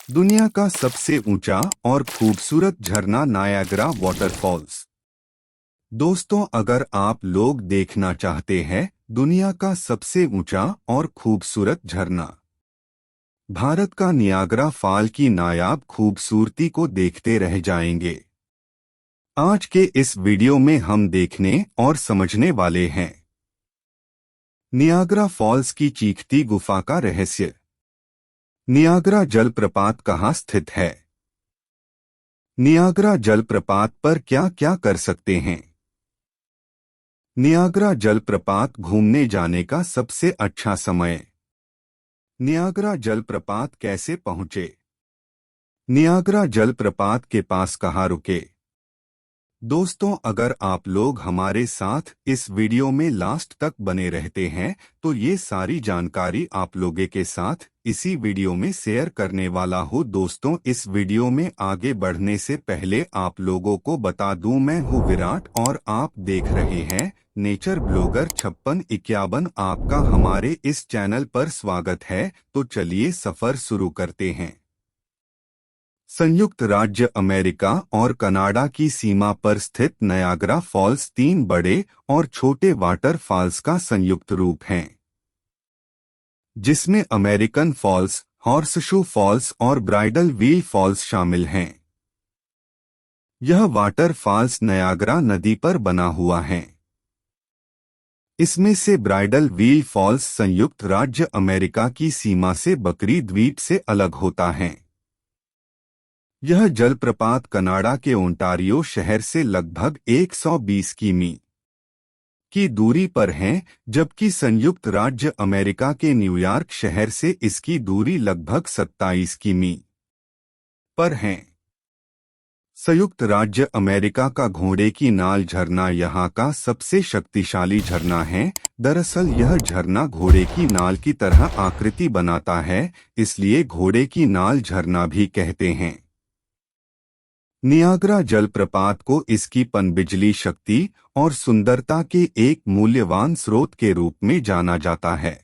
दुनिया का सबसे ऊंचा और खूबसूरत झरना नायाग्रा वाटरफॉल्स। दोस्तों, अगर आप लोग देखना चाहते हैं दुनिया का सबसे ऊंचा और खूबसूरत झरना, भारत का नियाग्रा फॉल की नायाब खूबसूरती को देखते रह जाएंगे। आज के इस वीडियो में हम देखने और समझने वाले हैं नियाग्रा फॉल्स की चीखती गुफा का रहस्य। नियाग्रा जलप्रपात कहाँ स्थित है? नियाग्रा जलप्रपात पर क्या क्या कर सकते हैं? नियाग्रा जलप्रपात घूमने जाने का सबसे अच्छा समय। नियाग्रा जलप्रपात कैसे पहुंचे? नियाग्रा जलप्रपात के पास कहाँ रुके? दोस्तों, अगर आप लोग हमारे साथ इस वीडियो में लास्ट तक बने रहते हैं तो ये सारी जानकारी आप लोगों के साथ इसी वीडियो में शेयर करने वाला हूँ। दोस्तों, इस वीडियो में आगे बढ़ने से पहले आप लोगों को बता दूं, मैं हूँ विराट और आप देख रहे हैं नेचर ब्लॉगर 5651। आपका हमारे इस चैनल पर स्वागत है। तो चलिए सफर शुरू करते हैं। संयुक्त राज्य अमेरिका और कनाडा की सीमा पर स्थित नयाग्रा फॉल्स तीन बड़े और छोटे वाटर फॉल्स का संयुक्त रूप हैं, जिसमें अमेरिकन फॉल्स, हॉर्सशू फॉल्स और ब्राइडल व्हील फॉल्स शामिल हैं। यह वाटर फॉल्स नयाग्रा नदी पर बना हुआ है। इसमें से ब्राइडल व्हील फॉल्स संयुक्त राज्य अमेरिका की सीमा से बकरी द्वीप से अलग होता है। यह जलप्रपात कनाडा के ओंटारियो शहर से लगभग 120 किमी की दूरी पर है, जबकि संयुक्त राज्य अमेरिका के न्यूयॉर्क शहर से इसकी दूरी लगभग 27 किमी पर है। संयुक्त राज्य अमेरिका का घोड़े की नाल झरना यहाँ का सबसे शक्तिशाली झरना है। दरअसल यह झरना घोड़े की नाल की तरह आकृति बनाता है, इसलिए घोड़े की नाल झरना भी कहते हैं। नियाग्रा जलप्रपात को इसकी पनबिजली शक्ति और सुंदरता के एक मूल्यवान स्रोत के रूप में जाना जाता है।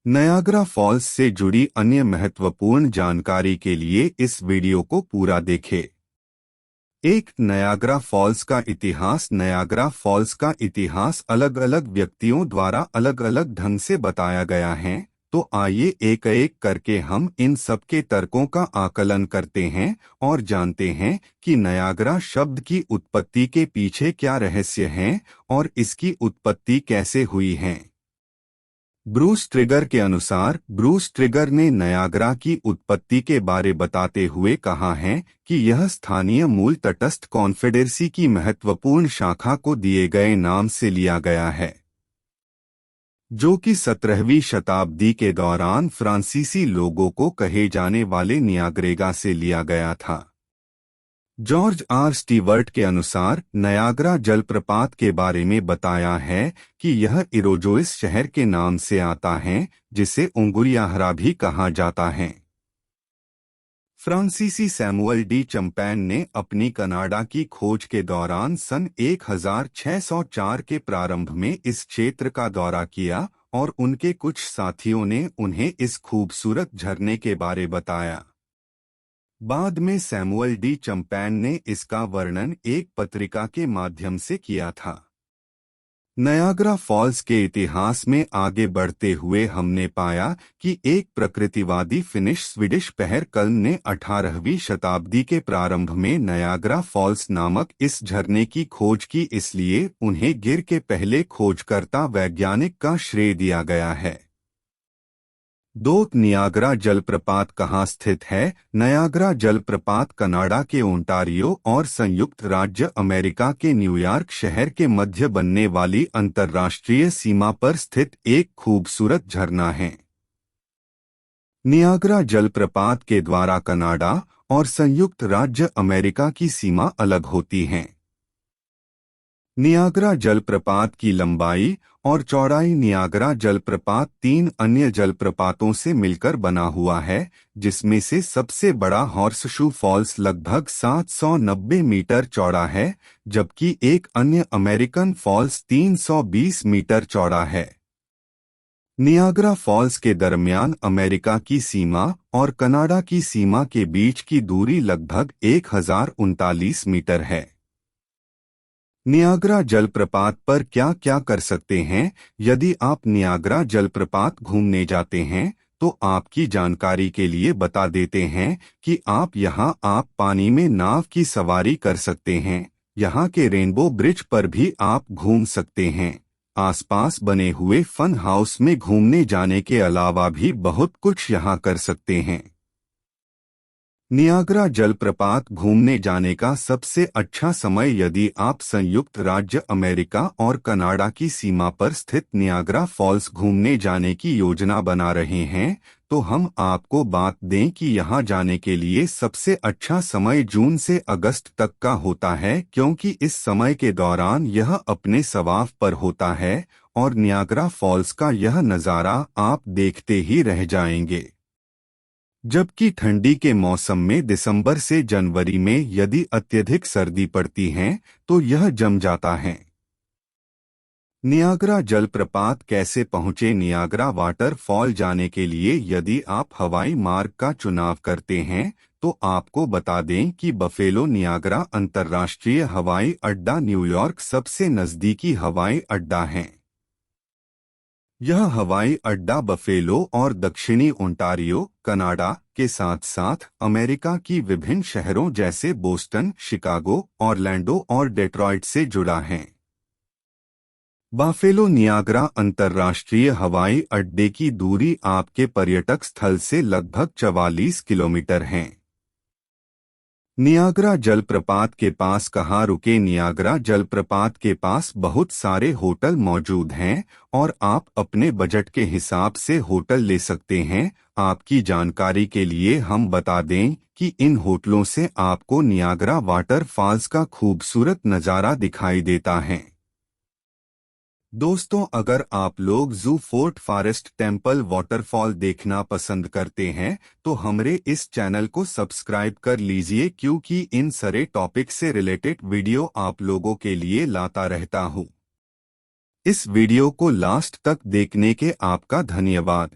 नयाग्रा फॉल्स से जुड़ी अन्य महत्वपूर्ण जानकारी के लिए इस वीडियो को पूरा देखें। एक, नयाग्रा फॉल्स का इतिहास। नयाग्रा फॉल्स का इतिहास अलग अलग व्यक्तियों द्वारा अलग अलग ढंग से बताया गया है। तो आइए एक एक करके हम इन सब के तर्कों का आकलन करते हैं और जानते हैं कि नयाग्रा शब्द की उत्पत्ति के पीछे क्या रहस्य है और इसकी उत्पत्ति कैसे हुई है। ब्रूस ट्रिगर के अनुसार, ब्रूस ट्रिगर ने नयाग्रा की उत्पत्ति के बारे बताते हुए कहा है कि यह स्थानीय मूल तटस्थ कॉन्फेडरेसी की महत्वपूर्ण शाखा को दिए गए नाम से लिया गया है, जो कि 17वीं शताब्दी के दौरान फ्रांसीसी लोगों को कहे जाने वाले नियाग्रेगा से लिया गया था। जॉर्ज आर स्टीवर्ट के अनुसार नयाग्रा जलप्रपात के बारे में बताया है कि यह इरोजोइस शहर के नाम से आता है, जिसे उंगुरियाहरा भी कहा जाता है। फ्रांसीसी सैमुअल डी चंपैन ने अपनी कनाडा की खोज के दौरान सन 1604 के प्रारंभ में इस क्षेत्र का दौरा किया और उनके कुछ साथियों ने उन्हें इस खूबसूरत झरने के बारे बताया। बाद में सैमुअल डी चंपैन ने इसका वर्णन एक पत्रिका के माध्यम से किया था। नयाग्रा फॉल्स के इतिहास में आगे बढ़ते हुए हमने पाया कि एक प्रकृतिवादी फिनिश स्वीडिश पहर कल्म ने 18वीं शताब्दी के प्रारंभ में नयाग्रा फॉल्स नामक इस झरने की खोज की, इसलिए उन्हें गिर के पहले खोजकर्ता वैज्ञानिक का श्रेय दिया गया है। 2, नियाग्रा जलप्रपात कहाँ स्थित है? नयाग्रा जलप्रपात कनाडा के ओंटारियो और संयुक्त राज्य अमेरिका के न्यूयॉर्क शहर के मध्य बनने वाली अंतर्राष्ट्रीय सीमा पर स्थित एक खूबसूरत झरना है। नियाग्रा जलप्रपात के द्वारा कनाडा और संयुक्त राज्य अमेरिका की सीमा अलग होती हैं। नियाग्रा जलप्रपात की लंबाई और चौड़ाई। नियाग्रा जलप्रपात 3 अन्य जलप्रपातों से मिलकर बना हुआ है, जिसमें से सबसे बड़ा हॉर्सशू फॉल्स लगभग 790 मीटर चौड़ा है, जबकि एक अन्य अमेरिकन फॉल्स 320 मीटर चौड़ा है। नियाग्रा फॉल्स के दरमियान अमेरिका की सीमा और कनाडा की सीमा के बीच की दूरी लगभग 1039 मीटर है। नियाग्रा जलप्रपात पर क्या क्या कर सकते हैं? यदि आप नियाग्रा जलप्रपात घूमने जाते हैं तो आपकी जानकारी के लिए बता देते हैं कि आप पानी में नाव की सवारी कर सकते हैं। यहाँ के रेनबो ब्रिज पर भी आप घूम सकते हैं। आसपास बने हुए फन हाउस में घूमने जाने के अलावा भी बहुत कुछ यहाँ कर सकते हैं। नियाग्रा जलप्रपात घूमने जाने का सबसे अच्छा समय यदि आप संयुक्त राज्य अमेरिका और कनाडा की सीमा पर स्थित नियाग्रा फॉल्स घूमने जाने की योजना बना रहे हैं, तो हम आपको बात दें कि यहाँ जाने के लिए सबसे अच्छा समय जून से अगस्त तक का होता है, क्योंकि इस समय के दौरान यह अपने सवाफ पर होता है और नियाग्रा फॉल्स का यह नज़ारा आप देखते ही रह जाएंगे। जबकि ठंडी के मौसम में दिसंबर से जनवरी में यदि अत्यधिक सर्दी पड़ती है तो यह जम जाता है। नियाग्रा जलप्रपात कैसे पहुँचे? नियाग्रा वाटरफॉल जाने के लिए यदि आप हवाई मार्ग का चुनाव करते हैं तो आपको बता दें कि बफेलो नियाग्रा अंतर्राष्ट्रीय हवाई अड्डा न्यूयॉर्क सबसे नज़दीकी हवाई अड्डा है। यह हवाई अड्डा बफेलो और दक्षिणी ओंटारियो, कनाडा के साथ साथ अमेरिका की विभिन्न शहरों जैसे बोस्टन, शिकागो, ऑरलैंडो और डेट्रॉइट से जुड़ा है। बफेलो नियाग्रा अंतर्राष्ट्रीय हवाई अड्डे की दूरी आपके पर्यटक स्थल से लगभग 44 किलोमीटर है। नियाग्रा जलप्रपात के पास कहाँ रुके? नियाग्रा जलप्रपात के पास बहुत सारे होटल मौजूद हैं और आप अपने बजट के हिसाब से होटल ले सकते हैं। आपकी जानकारी के लिए हम बता दें कि इन होटलों से आपको नियाग्रा वाटरफॉल्स का खूबसूरत नज़ारा दिखाई देता है। दोस्तों, अगर आप लोग जू फोर्ट फॉरेस्ट टेम्पल वाटरफॉल देखना पसंद करते हैं तो हमारे इस चैनल को सब्सक्राइब कर लीजिए, क्योंकि इन सारे टॉपिक से रिलेटेड वीडियो आप लोगों के लिए लाता रहता हूँ। इस वीडियो को लास्ट तक देखने के आपका धन्यवाद।